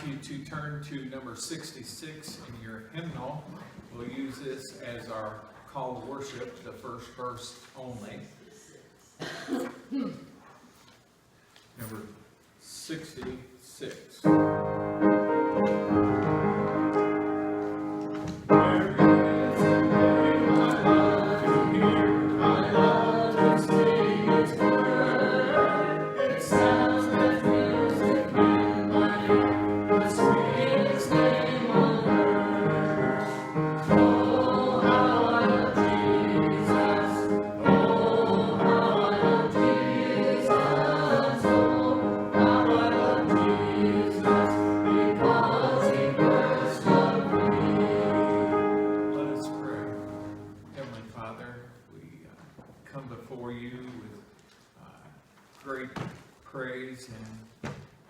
you to turn to number 66 in your hymnal. We'll use this as our call to worship, the first verse only. Number 66.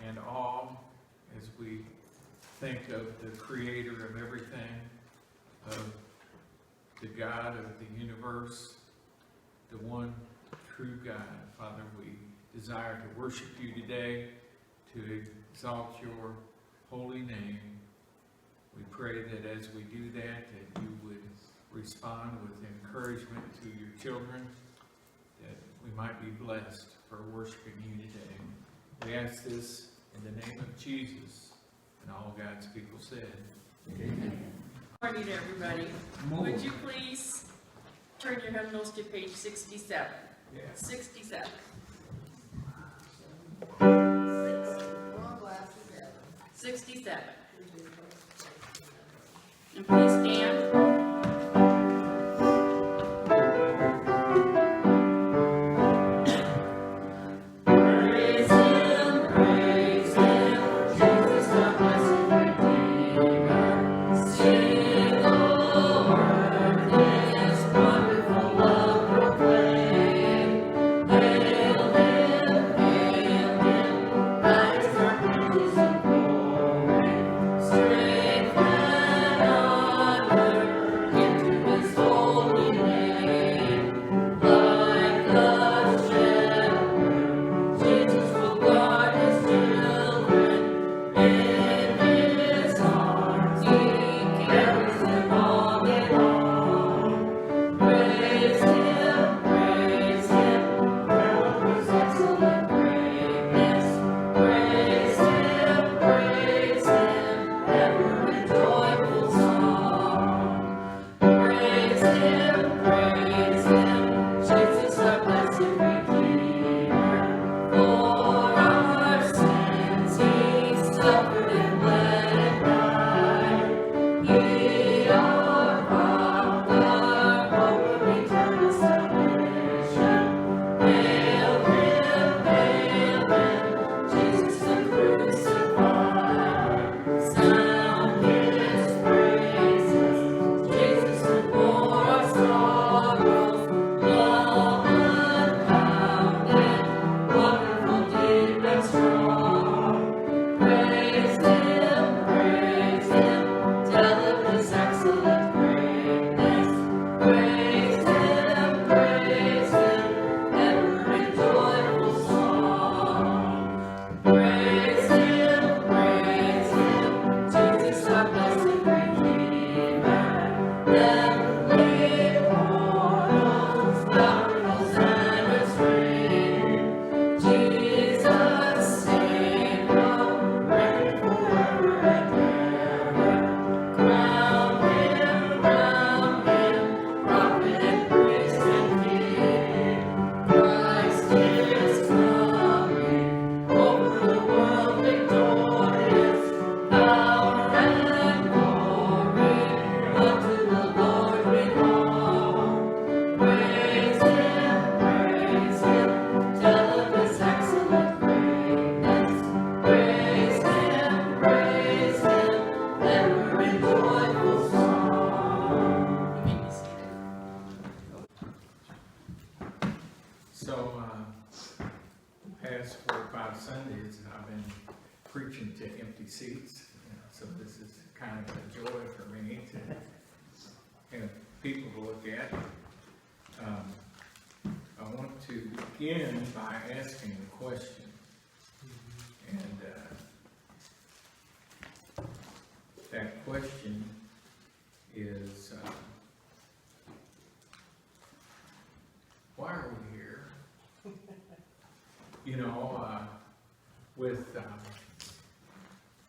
And awe as we think of the creator of everything, of the God of the universe, the one true God. Father, we desire to worship you today, to exalt your holy name. We pray that as we do that you would respond with encouragement to your children, that we might be blessed for worshiping you today. We ask this in the name of Jesus, and all God's people said, amen. Good morning, everybody. Would you please turn your hymnals to page 67? Yeah. 67. And please stand. Past 4 or 5 Sundays, I've been preaching to empty seats, so this is kind of a joy for me to have people to look at. I want to begin by asking a question, and question is, why are we here? You know, with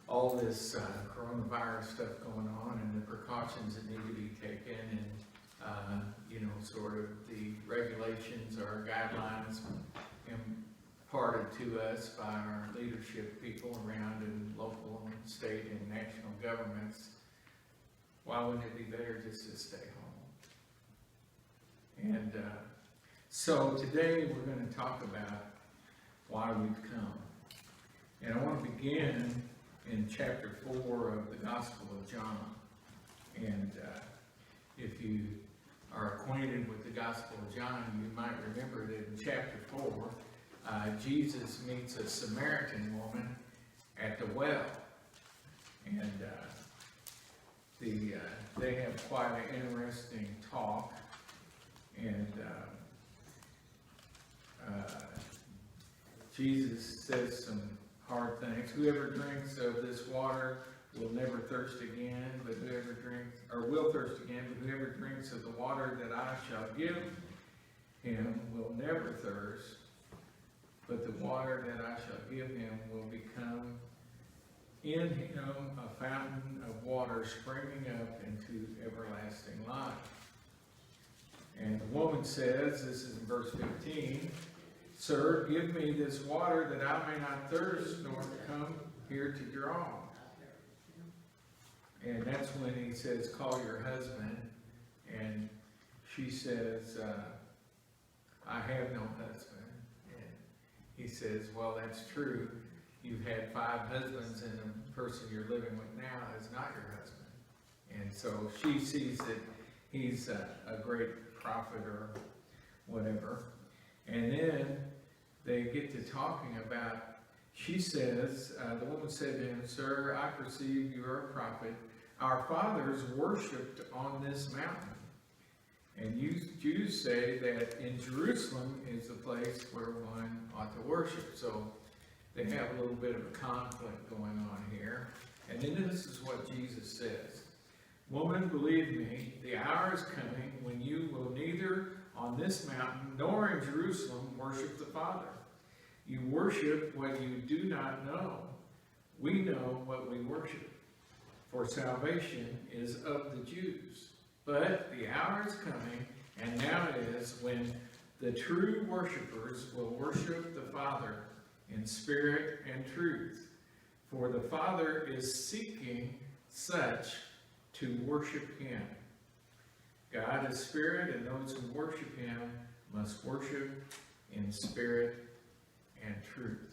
all this coronavirus stuff going on and the precautions that need to be taken and, you know, sort of the regulations or guidelines imparted to us by our leadership people around in local and state and national governments, why wouldn't it be better just to stay home? And so today we're going to talk about why we've come. And I want to begin in chapter 4 of the Gospel of John. And if you are acquainted with the Gospel of John, you might remember that in chapter 4, Jesus meets a Samaritan woman at the well. And they have quite an interesting talk. And Jesus says some hard things. Whoever drinks of this water will never thirst again, but whoever drinks, or will thirst again, but whoever drinks of the water that I shall give him will never thirst, but the water that I shall give him will become in him a fountain of water springing up into everlasting life. And the woman says, this is in verse 15, Sir, give me this water that I may not thirst, nor come here to draw. And that's when he says, call your husband. And she says, I have no husband. And he says, well, that's true. You've had 5 husbands, and the person you're living with now is not your husband. And so she sees that he's a great prophet or whatever. And then they get to talking about, she says, the woman said to him, Sir, I perceive you are a prophet. Our fathers worshipped on this mountain. And you Jews say that in Jerusalem is the place where one ought to worship. So they have a little bit of a conflict going on here. And then this is what Jesus says. Woman, believe me, the hour is coming when you will neither on this mountain nor in Jerusalem worship the Father. You worship what you do not know. We know what we worship, for salvation is of the Jews. But the hour is coming, and now is, when the true worshipers will worship the Father in spirit and truth. For the Father is seeking such to worship him. God is spirit, and those who worship him must worship in spirit and truth.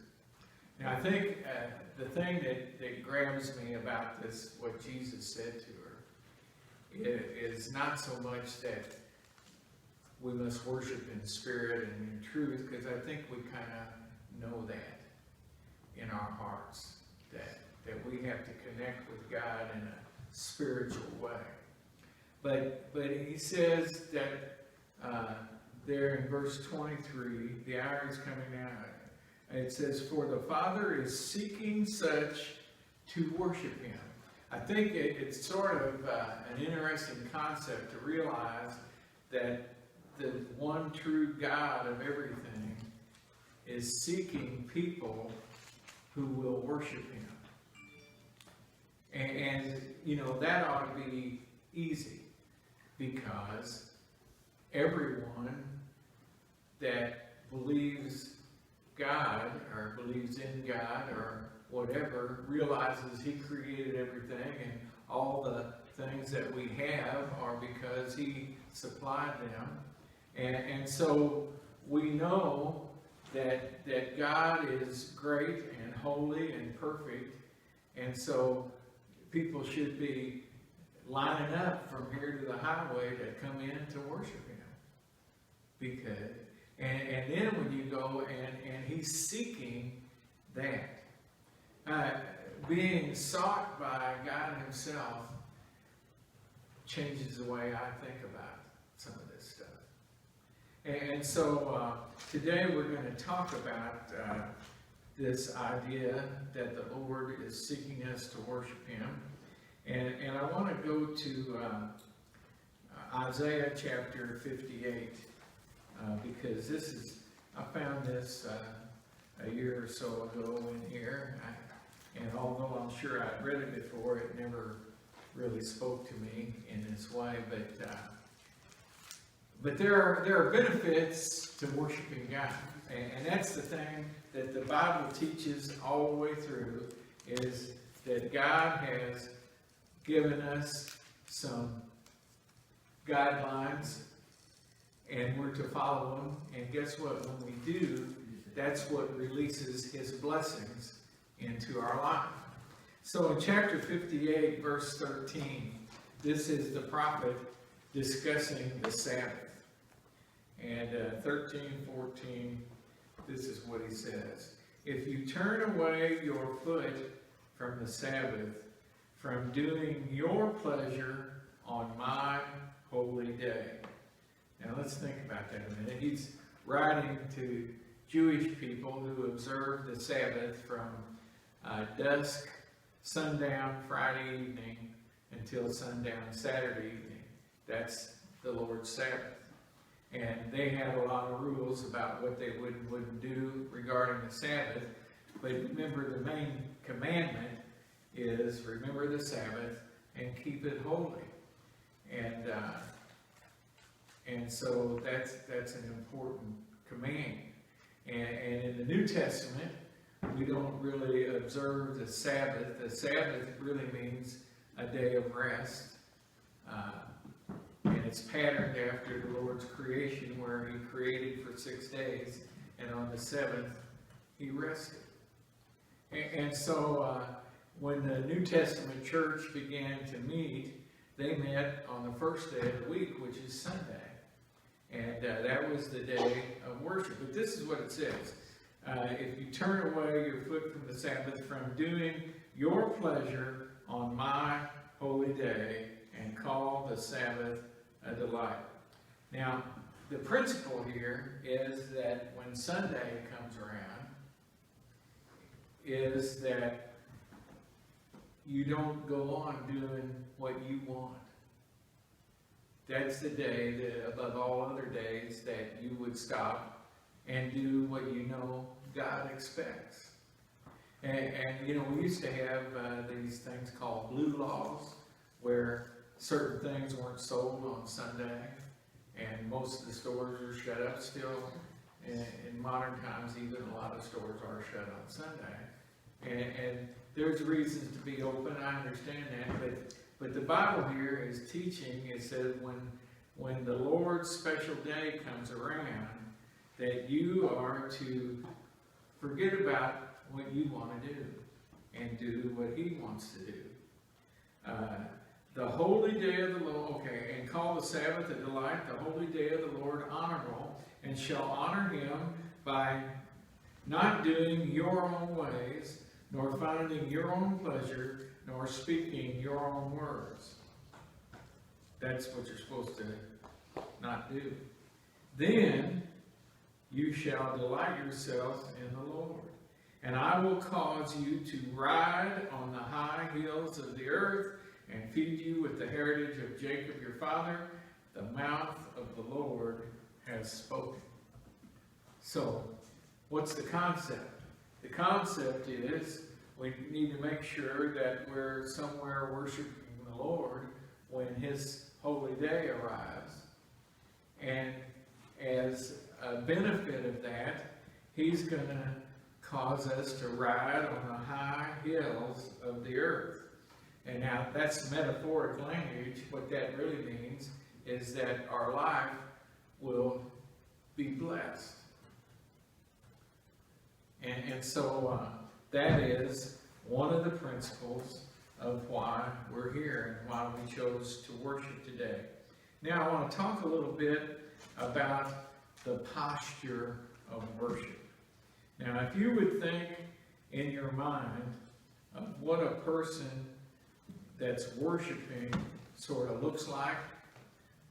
Now I think the thing that grabs me about this, what Jesus said to her, is not so much that we must worship in spirit and in truth, because I think we kind of know that in our hearts, that we have to connect with God in a spiritual way. But he says that there in verse 23, the hour is coming now. It says, for the Father is seeking such to worship him. I think it's sort of an interesting concept to realize that the one true God of everything is seeking people who will worship him. And you know, that ought to be easy, because everyone that believes God or believes in God or whatever realizes he created everything, and all the things that we have are because he supplied them. And so we know that God is great and holy and perfect, and so people should be lining up from here to the highway to come in to worship him. Because, and then when you go and he's seeking that, being sought by God himself changes the way I think about some of this stuff. And so today we're going to talk about this idea that the Lord is seeking us to worship him. And I want to go to Isaiah chapter 58, because I found this a year or so ago in here, and although I'm sure I'd read it before, it never really spoke to me in this way, but there are benefits to worshiping God, and that's the thing that the Bible teaches all the way through, is that God has given us some guidelines, and we're to follow them, and guess what? When we do, that's what releases His blessings into our life. So in chapter 58, verse 13, this is the prophet discussing the Sabbath. And 13, 14, this is what he says. If you turn away your foot from the Sabbath, from doing your pleasure on my holy day. Now let's think about that a minute. He's writing to Jewish people who observe the Sabbath from dusk, sundown Friday evening, until sundown Saturday evening. That's the Lord's Sabbath. And they had a lot of rules about what they would and wouldn't do regarding the Sabbath. But remember, the main commandment is remember the Sabbath and keep it holy. And so that's an important command. And in the New Testament, we don't really observe the Sabbath. The Sabbath really means a day of rest. And it's patterned after the Lord's creation, where He created for 6 days, and on the seventh, He rested. And so when the New Testament church began to meet, they met on the first day of the week, which is Sunday. And that was the day of worship. But this is what it says. If you turn away your foot from the Sabbath, from doing your pleasure on my holy day, and call the Sabbath a delight. Now, the principle here is that when Sunday comes around, is that you don't go on doing what you want. That's the day that, above all other days, that you would stop and do what you know God expects. And you know, we used to have these things called blue laws, where certain things weren't sold on Sunday, and most of the stores are shut up still. In modern times, even a lot of stores are shut on Sunday. And there's reasons to be open, I understand that, but the Bible here is teaching, it says when the Lord's special day comes around, that you are to forget about what you want to do and do what He wants to do. The holy day of the Lord, and call the Sabbath a delight, the holy day of the Lord honorable, and shall honor Him by not doing your own ways, nor finding your own pleasure, nor speaking your own words. That's what you're supposed to not do. Then you shall delight yourself in the Lord. And I will cause you to ride on the high hills of the earth, and feed you with the heritage of Jacob your father. The mouth of the Lord has spoken. So, what's the concept? The concept is we need to make sure that we're somewhere worshiping the Lord when His holy day arrives. And as a benefit of that, He's going to cause us to ride on the high hills of the earth. And now that's metaphoric language. What that really means is that our life will be blessed. And so that is one of the principles of why we're here and why we chose to worship today. Now I want to talk a little bit about the posture of worship. Now if you would think in your mind of what a person that's worshiping sort of looks like,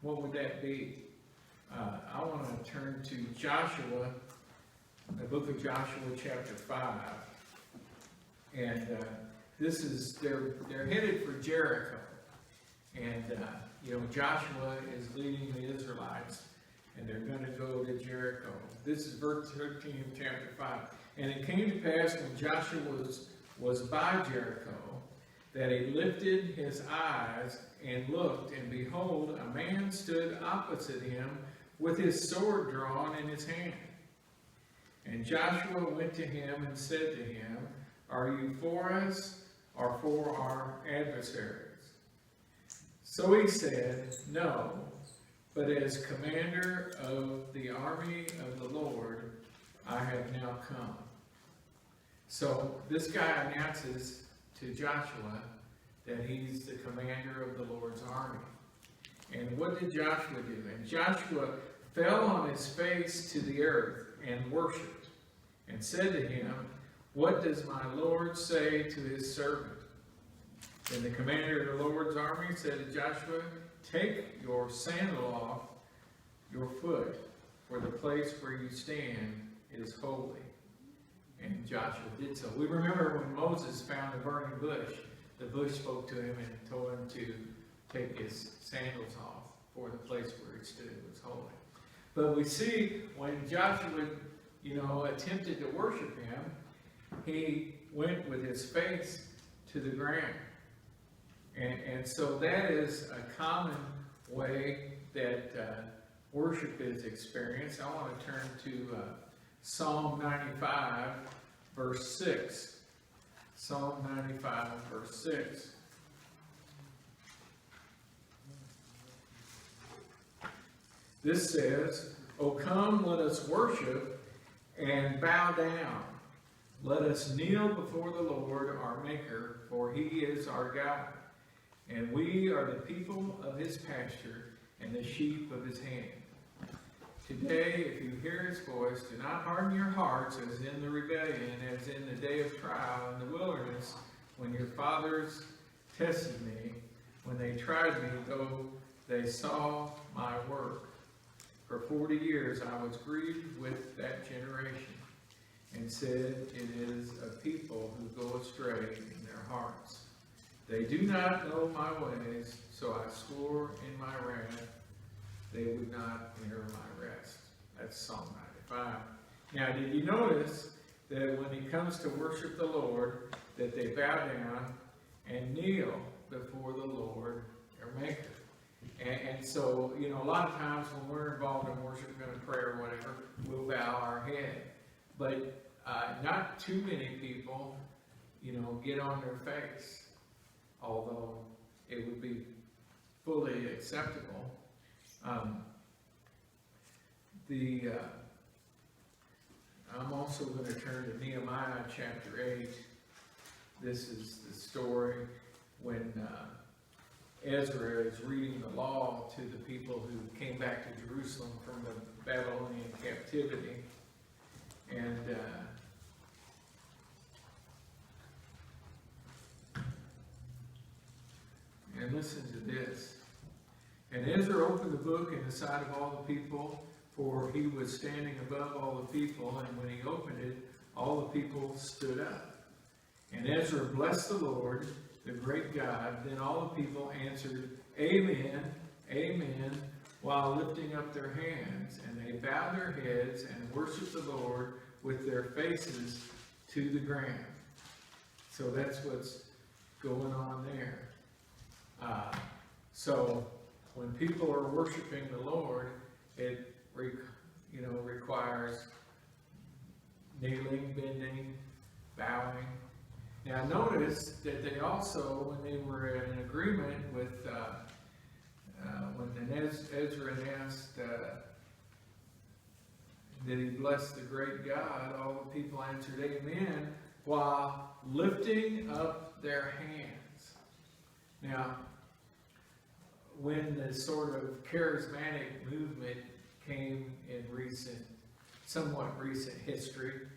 what would that be? I want to turn to Joshua, the book of Joshua chapter 5. And they're headed for Jericho. And, Joshua is leading the Israelites, and they're going to go to Jericho. This is verse 13 of chapter 5. And it came to pass when Joshua was by Jericho, that he lifted his eyes and looked, and behold, a man stood opposite him with his sword drawn in his hand. And Joshua went to him and said to him, Are you for us or for our adversaries? So he said, No, but as commander of the army of the Lord, I have now come. So this guy announces to Joshua that he's the commander of the Lord's army. And what did Joshua do? And Joshua fell on his face to the earth and worshipped, and said to him, What does my Lord say to his servant? Then the commander of the Lord's army said to Joshua, Take your sandal off your foot, for the place where you stand is holy. And Joshua did so. We remember when Moses found the burning bush, the bush spoke to him and told him to take his sandals off, for the place where he stood was holy. But we see when Joshua, attempted to worship him, he went with his face to the ground. And so that is a common way that worship is experienced. I want to turn to Psalm 95, verse 6. Psalm 95, verse 6. This says, O come, let us worship and bow down. Let us kneel before the Lord our Maker, for he is our God. And we are the people of his pasture and the sheep of his hand. Today, if you hear his voice, do not harden your hearts as in the rebellion, as in the day of trial in the wilderness, when your fathers tested me, when they tried me, though they saw my work. For 40 years I was grieved with that generation, and said, It is a people who go astray in their hearts. They do not know my ways, so I swore in my wrath, they would not enter my rest. That's Psalm 95. Now, did you notice that when he comes to worship the Lord, that they bow down and kneel before the Lord, their Maker? And so, a lot of times when we're involved in worship, in prayer or whatever, we'll bow our head. But not too many people, get on their face, although it would be fully acceptable. I'm also going to turn to Nehemiah chapter 8. This is the story when Ezra is reading the law to the people who came back to Jerusalem from the Babylonian captivity. And listen to this. And Ezra opened the book in the sight of all the people, for he was standing above all the people, and when he opened it, all the people stood up. And Ezra blessed the Lord, the great God. Then all the people answered, Amen, Amen, while lifting up their hands. And they bowed their heads and worshiped the Lord with their faces to the ground. So that's what's going on there. So when people are worshiping the Lord, it requires kneeling, bending, bowing. Now notice that they also, when they were in agreement with, when Ezra announced that he blessed the great God, all the people answered Amen, while lifting up their hands. Now, when the sort of charismatic movement came in somewhat recent history,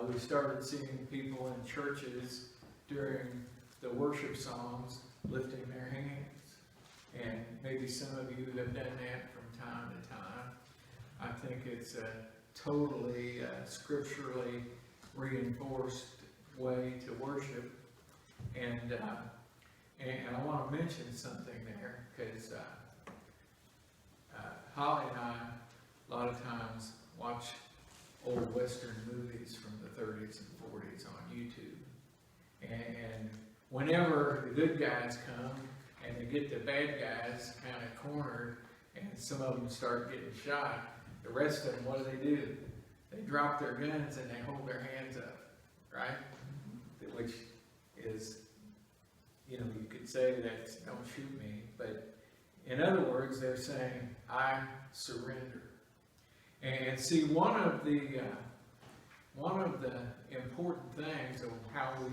we started seeing people in churches during the worship songs lifting their hands. And maybe some of you have done that from time to time. I think it's a totally scripturally reinforced way to worship. And I want to mention something there, because Holly and I, a lot of times, watch old Western movies from the 30s and 40s on YouTube. And whenever the good guys come and they get the bad guys kind of cornered and some of them start getting shot, the rest of them, what do? They drop their guns and they hold their hands up, right? Which is, you know, you could say that's don't shoot me, but in other words, they're saying, I surrender. And see, one of the important things of how we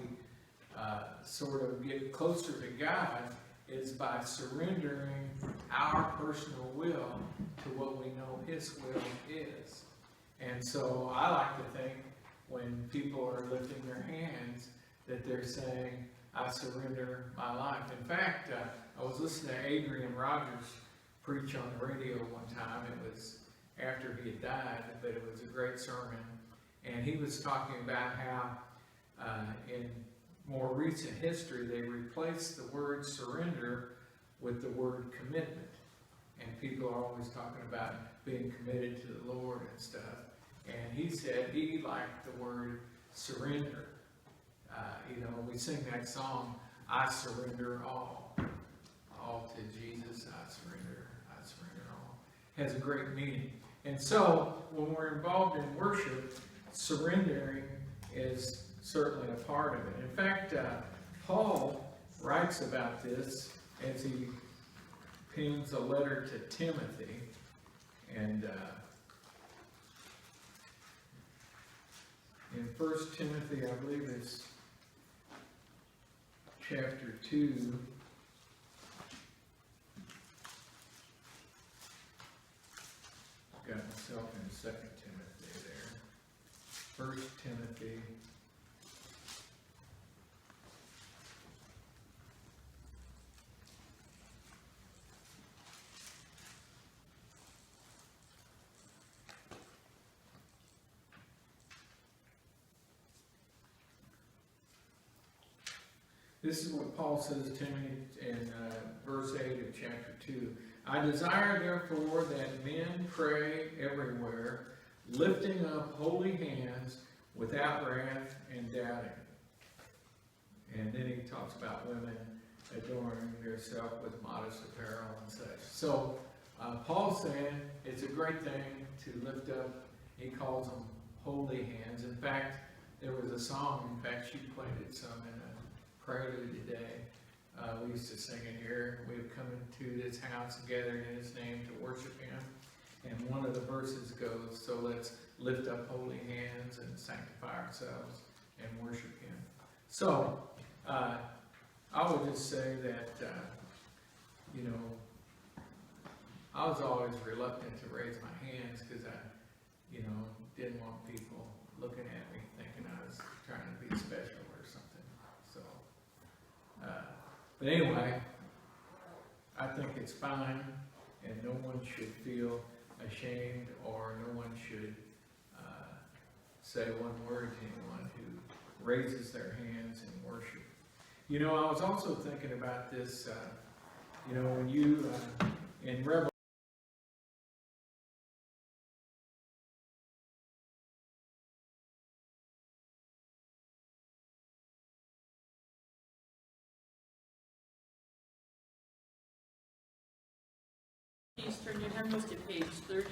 sort of get closer to God is by surrendering our personal will to what we know His will is. And so I like to think when people are lifting their hands that they're saying, I surrender my life. In fact, I was listening to Adrian Rogers preach on the radio one time. It was after he had died, but it was a great sermon. And he was talking about how in more recent history, they replaced the word surrender with the word commitment. And people are always talking about being committed to the Lord and stuff. And he said he liked the word surrender. You know, we sing that song, I surrender all to Jesus, I surrender all. It has a great meaning. And so, when we're involved in worship, surrendering is certainly a part of it. In fact, Paul writes about this as he pens a letter to Timothy. And in 1 Timothy, I believe it's chapter 2, got myself in 2 Timothy there. 1 Timothy. This is what Paul says to Timothy in verse 8 of chapter 2. I desire therefore that men pray everywhere, lifting up holy hands without wrath and doubting. And then he talks about women adorning themselves with modest apparel and such. So Paul's saying it's a great thing to lift up, he calls them holy hands. In fact, there was a song, in fact, she played it some in a prelude today. We used to sing it here. We've come into this house gathered in His name to worship Him. And one of the verses goes, so let's lift up holy hands and sanctify ourselves and worship Him. So, I would just say that, you know, I was always reluctant to raise my hands because I, you know, didn't want people looking at me thinking I was trying to be special or something. So, but anyway, I think it's fine, and no one should feel ashamed, or no one should say one word to anyone who raises their hands in worship. You know, I was also thinking about this, you know, when you, in Revelation, Please turn your hymnals to page 33.